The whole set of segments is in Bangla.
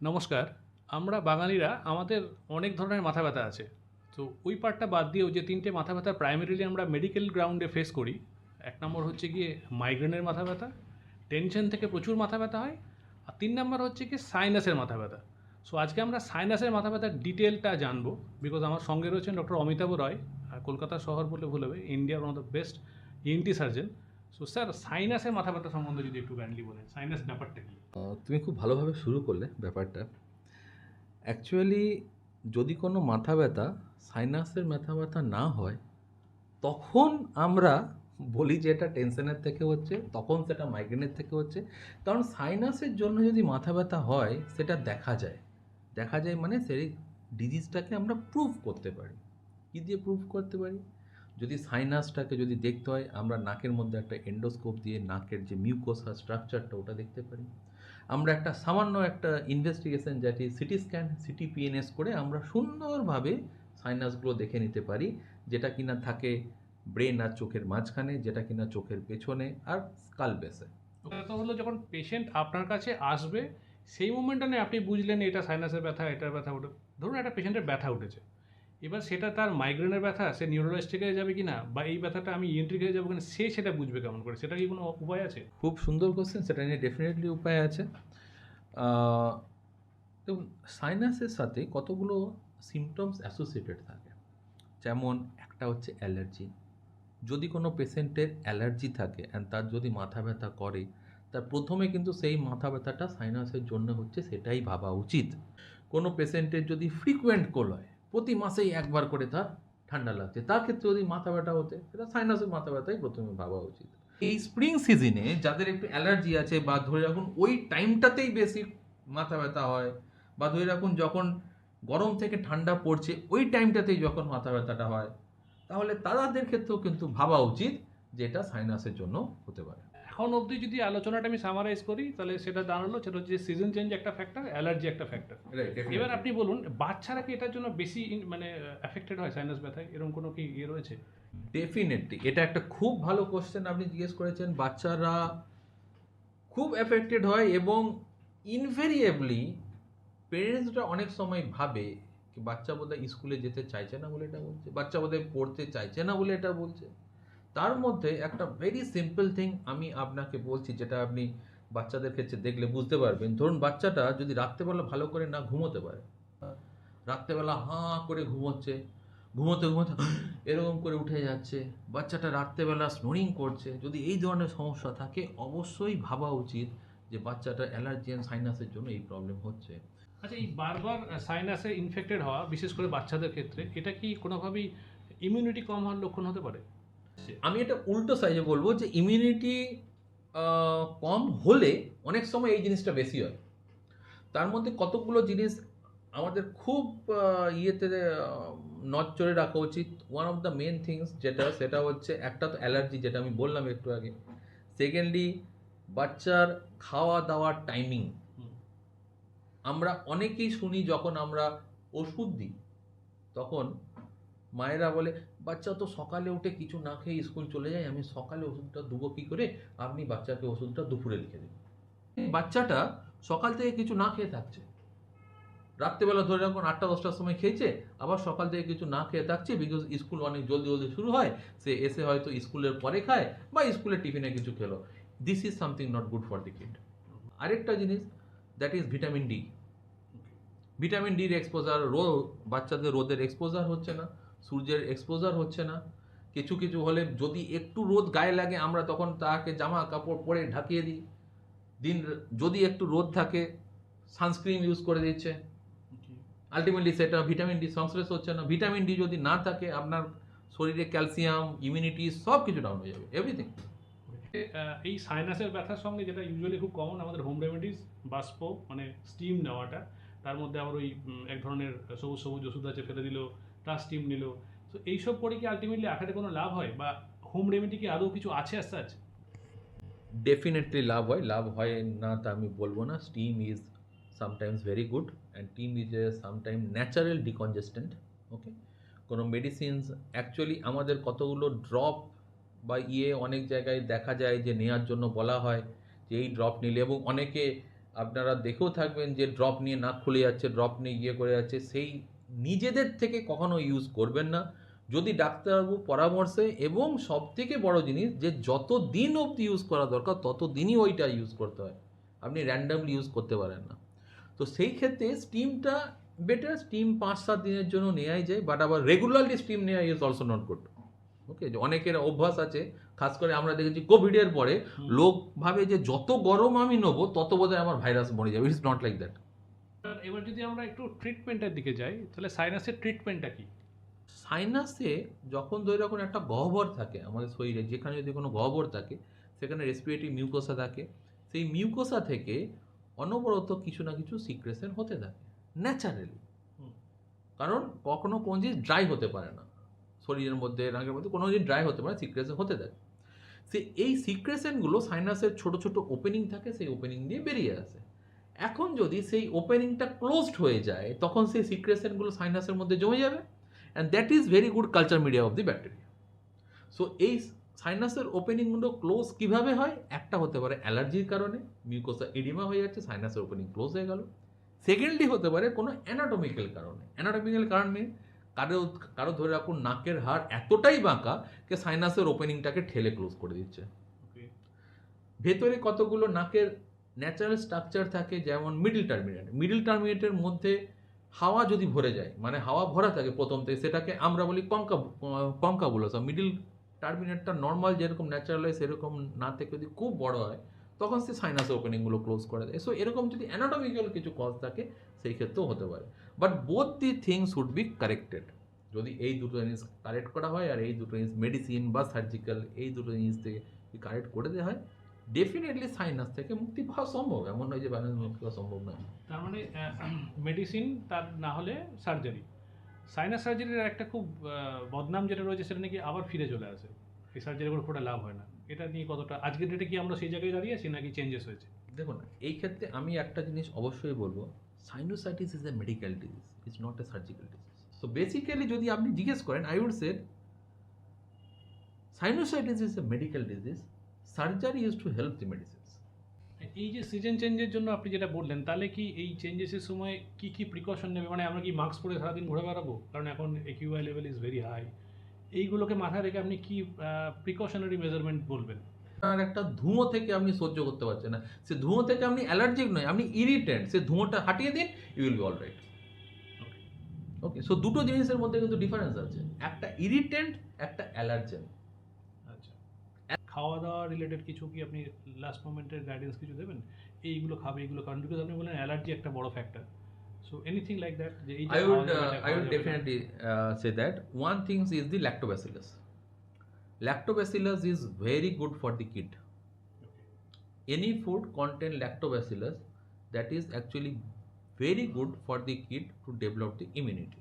নমস্কার। আমরা বাঙালিরা আমাদের অনেক ধরনের মাথা ব্যথা আছে। তো ওই পার্টটা বাদ দিয়েও যে ৩ টে মাথা ব্যথা প্রাইমারিলি আমরা মেডিকেল গ্রাউন্ডে ফেস করি। ১ নম্বর হচ্ছে গিয়ে মাইগ্রেনের মাথা ব্যথা, টেনশন থেকে প্রচুর মাথা ব্যথা হয়। আর ৩ নাম্বার হচ্ছে গিয়ে সাইনাসের মাথা ব্যথা। সো আজকে আমরা সাইনাসের মাথা ব্যথার ডিটেলটা জানবো। বিকজ আমার সঙ্গে রয়েছেন ডক্টর অমিতাভ রয়। কলকাতা শহর বললে ভুল হবে। ইন্ডিয়ার one of the best ENT surgeon. So sir সাইনাসের মাথা ব্যথা সম্বন্ধে যদি একটু কাইন্ডলি বলেন। সাইনাস ব্যাপারটা কী? তুমি খুব ভালোভাবে শুরু করলে ব্যাপারটা। অ্যাকচুয়ালি যদি কোনো মাথা ব্যথা সাইনাসের মাথা ব্যথা না হয়, তখন আমরা বলি যে এটা টেনশনের থেকে হচ্ছে, তখন সেটা মাইগ্রেনের থেকে হচ্ছে। কারণ সাইনাসের জন্য যদি মাথা ব্যথা হয় সেটা দেখা যায় মানে সেই ডিজিজটাকে আমরা প্রুভ করতে পারি। কী দিয়ে প্রুভ করতে পারি? যদি সাইনাসটাকে যদি দেখতে হয়, আমরা নাকের মধ্যে একটা এন্ডোস্কোপ দিয়ে নাকের যে মিউকোসা স্ট্রাকচারটা ওটা দেখতে পারি। আমরা একটা সামান্য একটা ইনভেস্টিগেশন যেটি সিটি স্ক্যান সিটি পিএনএস করে আমরা সুন্দরভাবে সাইনাসগুলো দেখে নিতে পারি, যেটা কিনা থাকে ব্রেন আর চোখের মাঝখানে, যেটা কিনা চোখের পেছনে আর স্কাল বেসে। কথা হলো যখন পেশেন্ট আপনার কাছে আসবে সেই মোমেন্টটা নিয়ে আপনি বুঝলেন এটা সাইনাসের ব্যথা, এটার ব্যথা, ওটা ধরুন একটা পেশেন্টের ব্যথা উঠেছে। এবার সেটা তার মাইগ্রেনের ব্যথা, সে নিউরোলজিস্টের কাছে যাবে কিনা, বা এই ব্যথাটা আমি ইএনটির কাছে যাবো কিনা, সে সেটা বুঝবে কেমন করে? সেটা কি কোনো উপায় আছে? খুব সুন্দর কোশ্চেন, সেটা নিয়ে ডেফিনেটলি উপায় আছে। আহ, দেখুন, সাইনাসের সাথে কতগুলো সিমটমস অ্যাসোসিয়েটেড থাকে। যেমন একটা হচ্ছে অ্যালার্জি। যদি কোনো পেশেন্টের অ্যালার্জি থাকে অ্যান্ড তার যদি মাথা ব্যথা করে, তার প্রথমে কিন্তু সেই মাথা ব্যথাটা সাইনাসের জন্য হচ্ছে সেটাই ভাবা উচিত। কোনো পেশেন্টের যদি ফ্রিকুয়েন্ট কোল্ড হয়, প্রতি মাসেই একবার করে তার ঠান্ডা লাগছে, তার ক্ষেত্রে যদি মাথা ব্যথা হতে, সেটা সাইনাসের মাথা ব্যথাই প্রথমে ভাবা উচিত। এই স্প্রিং সিজনে যাদের একটু অ্যালার্জি আছে, বা ধরে রাখুন ওই টাইমটাতেই বেশি মাথা ব্যথা হয়, বা ধরে রাখুন যখন গরম থেকে ঠান্ডা পড়ছে ওই টাইমটাতেই যখন মাথা ব্যথাটা হয়, তাহলে তাদের ক্ষেত্রেও কিন্তু ভাবা উচিত যে এটা সাইনাসের জন্য হতে পারে। এখন অবধি যদি আলোচনাটা আমি সামারাইজ করি তাহলে সেটা দাঁড়ালো, সেটা হচ্ছে সিজন চেঞ্জ একটা ফ্যাক্টর, অ্যালার্জি একটা ফ্যাক্টর। এবার আপনি বলুন, বাচ্চারা কি এটার জন্য বেশি মানে অ্যাফেক্টেড হয় সাইনাস ব্যথায়? এরকম কোনো কি ইয়ে রয়েছে? ডেফিনেটলি এটা একটা খুব ভালো কোশ্চেন আপনি জিজ্ঞেস করেছেন। বাচ্চারা খুব এফেক্টেড হয়, এবং ইনভেরিয়েবলি পেরেন্টসরা অনেক সময় ভাবে কি বাচ্চা বোধহয় স্কুলে যেতে চাইছে না বলে এটা বলছে, বাচ্চা বোধহয় পড়তে চাইছে না বলে এটা বলছে। তার মধ্যে একটা ভেরি সিম্পল থিং আমি আপনাকে বলছি, যেটা আপনি বাচ্চাদের ক্ষেত্রে দেখলে বুঝতে পারবেন। ধরুন বাচ্চাটা যদি রাত্রেবেলা ভালো করে না ঘুমোতে পারে, রাত্রেবেলা হাঁ করে ঘুমোচ্ছে, ঘুমোতে ঘুমোতে এরকম করে উঠে যাচ্ছে, বাচ্চাটা রাত্রেবেলা স্নোরিং করছে, যদি এই ধরনের সমস্যা থাকে অবশ্যই ভাবা উচিত যে বাচ্চাটা অ্যালার্জি অ্যান্ড সাইনাসের জন্য এই প্রবলেম হচ্ছে। আচ্ছা, এই বারবার সাইনাসে ইনফেক্টেড হওয়া, বিশেষ করে বাচ্চাদের ক্ষেত্রে, এটা কি কোনোভাবেই ইমিউনিটি কম হওয়ার লক্ষণ হতে পারে? আমি এটা উল্টো সাইজে বলবো যে ইমিউনিটি কম হলে অনেক সময় এই জিনিসটা বেশি হয়। তার মধ্যে কতগুলো জিনিস আমাদের খুব ইয়েতে নজরে রাখা উচিত। One of the main things সেটা হচ্ছে, একটা তো অ্যালার্জি যেটা আমি বললাম একটু আগে। সেকেন্ডলি, বাচ্চার খাওয়া দাওয়ার টাইমিং। আমরা অনেকেই শুনি যখন আমরা ওষুধ দিই, তখন মায়েরা বলে বাচ্চা তো সকালে উঠে কিছু না খেয়ে স্কুল চলে যায়, আমি সকালে ওষুধটা দেবো কী করে, আপনি বাচ্চাকে ওষুধটা দুপুরে লিখে দিন। বাচ্চাটা সকাল থেকে কিছু না খেয়ে থাকছে, রাত্রেবেলা ধরে রাখুন 8টা-10টার সময় খেয়েছে, আবার সকাল থেকে কিছু না খেয়ে থাকছে, বিকজ স্কুল অনেক জলদি জলদি শুরু হয়, সে এসে হয়তো স্কুলের পরে খায় বা স্কুলের টিফিনে কিছু খেলো। This is something not good for the kid. আরেকটা জিনিস, that is vitamin D. Vitamin ডির এক্সপোজার, বাচ্চাদের রোদের এক্সপোজার হচ্ছে না, সূর্যের এক্সপোজার হচ্ছে না। কিছু কিছু হলে যদি একটু রোদ গায়ে লাগে, আমরা তখন তাকে জামা কাপড় পরে ঢাকিয়ে দিই। যদি একটু রোদ থাকে, সানস্ক্রিন ইউজ করে দিচ্ছে। আলটিমেটলি সেটা ভিটামিন ডি সংশ্লেষ হচ্ছে না। ভিটামিন ডি যদি না থাকে, আপনার শরীরে ক্যালসিয়াম, ইমিউনিটি সব কিছু ডাউন হয়ে যাবে, এভরিথিং। এই সাইনাসের ব্যথার সঙ্গে যেটা ইউজুয়ালি খুব কমন, আমাদের হোম রেমেডিস, বাষ্প মানে স্টিম নেওয়াটা, তার মধ্যে আবার ওই এক ধরনের সবুজ সবুজ ওষুধ আছে, ফেলে দিল, তার স্টিম নিল। তো এইসব করে কি আলটিমেটলি আঘাতে কোনো লাভ হয়, বা হোম রেমেডি কি আদৌ কিছু আছে as such? ডেফিনেটলি লাভ হয় না তা আমি বলবো না। Steam is sometimes very good, and steam is a sometime natural decongestant. Okay, কোনো মেডিসিনস অ্যাকচুয়ালি আমাদের কতগুলো ড্রপ বা অনেক জায়গায় দেখা যায় যে নেওয়ার জন্য বলা হয় যে এই ড্রপ নিলে, এবং অনেকে আপনারা দেখেও থাকবেন যে ড্রপ নিয়ে নাক খুলে যাচ্ছে, ড্রপ নিয়ে ইয়ে করে যাচ্ছে, সেই নিজেদের থেকে কখনো ইউজ করবেন না। যদি ডাক্তারবাবু পরামর্শে, এবং সবথেকে বড় জিনিস যে যত দিন অবধি ইউজ করা দরকার তত দিনই ওইটা ইউজ করতে হয়, আপনি র্যান্ডামলি ইউজ করতে পারেন না। তো সেই ক্ষেত্রে স্টিমটা বেটার, স্টিম 5-7 দিনের জন্য নেওয়াই যায়, বাট আবার রেগুলারলি স্টিম নেওয়া ইজ অলসো নট গুড। ওকে, যে অনেকের অভ্যাস আছে, খাস করে আমরা দেখেছি কোভিডের পরে লোক ভাবে যে যত গরম আমি নেবো তত বোধহয় আমার ভাইরাস মরে যাবে। It's not like that. এবার যদি আমরা একটু ট্রিটমেন্টের দিকে যাই, তাহলে সাইনাসের ট্রিটমেন্টটা কি? সাইনাসে যখন ধরে রাখুন একটা গহ্বর থাকে আমাদের শরীরে, যেখানে যদি কোনো গহ্বর থাকে সেখানে রেসপিরেটরি মিউকোসা থাকে, সেই মিউকোসা থেকে অনবরত কিছু না কিছু সিক্রেশন হতে থাকে ন্যাচারালি। কারণ কখনো কোনো জিনিস ড্রাই হতে পারে না, শরীরের মধ্যে নাকের মধ্যে কোনো জিনিস ড্রাই হতে পারে, সিক্রেশন হতে থাকে। এই সিক্রেশনগুলো সাইনাসের ছোট ছোট ওপেনিং থাকে, সেই ওপেনিং দিয়ে বেরিয়ে আসে। এখন যদি সেই ওপেনিংটা ক্লোজড হয়ে যায় তখন সেই সিক্রেশনগুলো সাইনাসের মধ্যে জমে যাবে, and that is very good culture media of the bacteria. So এই সাইনাসের ওপেনিংগুলো ক্লোজ কিভাবে হয়? একটা হতে পারে অ্যালার্জির কারণে, মিউকোসা এডিমা হয়ে যাচ্ছে, সাইনাসের ওপেনিং ক্লোজ হয়ে গেল। সেকেন্ডলি হতে পারে কোনো অ্যানাটমিক্যাল কারণে। অ্যানাটমিক্যাল কারণে কারো কারো ধরে রাখুন নাকের হাড় এতটাই বাঁকা যে সাইনাসের ওপেনিংটাকে ঠেলে ক্লোজ করে দিচ্ছে। ভেতরে কতগুলো নাকের ন্যাচারাল স্ট্রাকচার থাকে, যেমন মিডল টার্মিনেটের মধ্যে হাওয়া যদি ভরে যায়, মানে হাওয়া ভরা থাকে প্রথম থেকে, সেটাকে আমরা বলি কনকাবুলাস। মিডল টার্মিনেটটা নর্মাল যেরকম ন্যাচারাল হয় সেরকম না থেকে যদি খুব বড় হয় তখন সে সাইনাসের ওপেনিংগুলো ক্লোজ করে দেয়। সো এরকম যদি অ্যানাটমিক্যাল কিছু কজ থাকে সেই ক্ষেত্রেও হতে পারে, but both the things should be corrected. যদি এই দুটো জিনিস কারেক্ট করা হয়, আর এই দুটো জিনিস মেডিসিন বা সার্জিক্যাল, এই দুটো জিনিস থেকে কারেক্ট করে দেওয়া হয়, ডেফিনেটলি সাইনাস থেকে মুক্তি পাওয়া সম্ভব। এমন নয় যে সাইনাস মুক্তি পাওয়া সম্ভব নয়। তার মানে মেডিসিন, তার না হলে সার্জারি। সাইনাস সার্জারির একটা খুব বদনাম যেটা রয়েছে, সেটা নাকি আবার ফিরে চলে আসে, এই সার্জারি করে খুব একটা লাভ হয় না। এটা নিয়ে কতটা আজকের ডেটে কি আমরা সেই জায়গায় দাঁড়িয়ে আছি, নাকি চেঞ্জেস হয়েছে? দেখুন, এই ক্ষেত্রে আমি একটা জিনিস অবশ্যই বলবো, sinusitis is a medical disease, it's not a surgical disease. So basically যদি আপনি জিজ্ঞেস করেন, I would say sinusitis is a medical disease, surgery is to help the medicines. এই যে সিজন চেঞ্জের জন্য আপনি যেটা বললেন, তাহলে কি এই চেঞ্জেসের সময় কি কি প্রিকশন নেবে? মানে আমরা কি মাস্ক পরে সারাদিন ঘুরে বেড়াবো? কারণ এখন AQI level is very high. এইগুলোকে মাথায় রেখে আপনি কি প্রিকশনারি মেজারমেন্ট বলবেন? আর একটা ধুঁয়ো থেকে আপনি সহ্য করতে পারছেন না, সে ধুঁয়ো থেকে আপনি অ্যালার্জিক নয়, আপনি ইরিটেন্ট, সে ধুঁয়োটা হাটিয়ে দিন, you will be all right. Okay, so দুটো জিনিসের মধ্যে কিন্তু ডিফারেন্স আছে, একটা ইরিটেন্ট, একটা অ্যালার্জেন। আচ্ছা, খাওয়া দাওয়া রিলেটেড কিছু কি আপনি লাস্ট মোমেন্টের গাইডেন্স কিছু দেবেন? এইগুলো খাবে, এইগুলো কারণ, বিকজ আপনি বললেন অ্যালার্জি একটা বড় factor. So anything like that, যে এই যে I would definitely say that one thing is the lactobacillus. Lactobacillus is very good for the kid. Any food contain lactobacillus, that is actually very good for the kid to develop the immunity,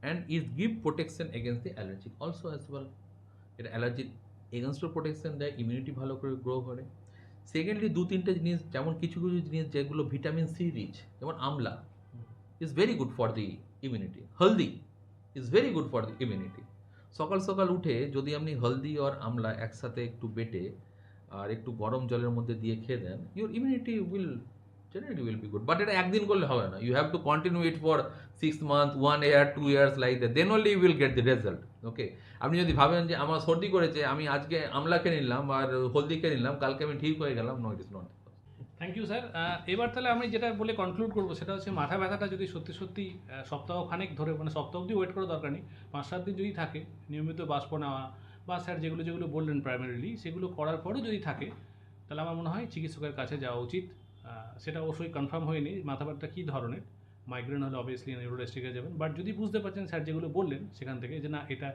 and is give protection against the allergy also as well. এটা অ্যালার্জি এগেনস্ট প্রোটেকশন দেয়, ইমিউনিটি ভালো করে গ্রো করে। সেকেন্ডলি দু তিনটে জিনিস, যেমন কিছু কিছু জিনিস যেগুলো ভিটামিন সি রিচ, যেমন আমলা is very good for the immunity, haldi is very good for the immunity. সকাল সকাল উঠে যদি আপনি হলদি আর আমলা একসাথে একটু বেটে আর একটু গরম জলের মধ্যে দিয়ে খেয়ে then, your immunity will generally will be good. But এটা একদিন করলে হবে না, you have to continue it for 6 months, 1 year, 2 years like that, then only you will get the result. Okay, আপনি যদি ভাবেন যে আমার সর্দি করেছে, আমি আজকে আমলা খেয়ে নিলাম আর হলদি খেয়ে নিলাম, কালকে আমি ঠিক হয়ে গেলাম, no, it is not. Thank you sir. এবার তাহলে আমি যেটা বলে কনক্লুড করবো সেটা হচ্ছে, মাথা ব্যথাটা যদি সত্যি সত্যি সপ্তাহখানেক ধরে, মানে সপ্তাহ অবধি ওয়েট করার দরকার নেই, 5-7 দিন যদি থাকে, নিয়মিত বাষ্প নেওয়া বা স্যার যেগুলো যেগুলো বললেন প্রাইমারিলি, সেগুলো করার পরও যদি থাকে, তাহলে আমার মনে হয় চিকিৎসকের কাছে যাওয়া উচিত। সেটা অবশ্যই কনফার্ম হয়নি মাথা ব্যথাটা কী ধরনের, মাইগ্রেন হলে অবভিয়াসলি নিউরোলজিস্টে যাবেন, বাট যদি বুঝতে পারছেন স্যার যেগুলো বললেন সেখান থেকে যে না, এটা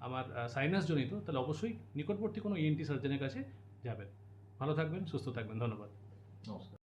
আমার সাইনাস জনিত, তাহলে অবশ্যই নিকটবর্তী কোনো ইএনটি সার্জনের কাছে যাবেন। ভালো থাকবেন, সুস্থ থাকবেন, ধন্যবাদ। নমস্কার।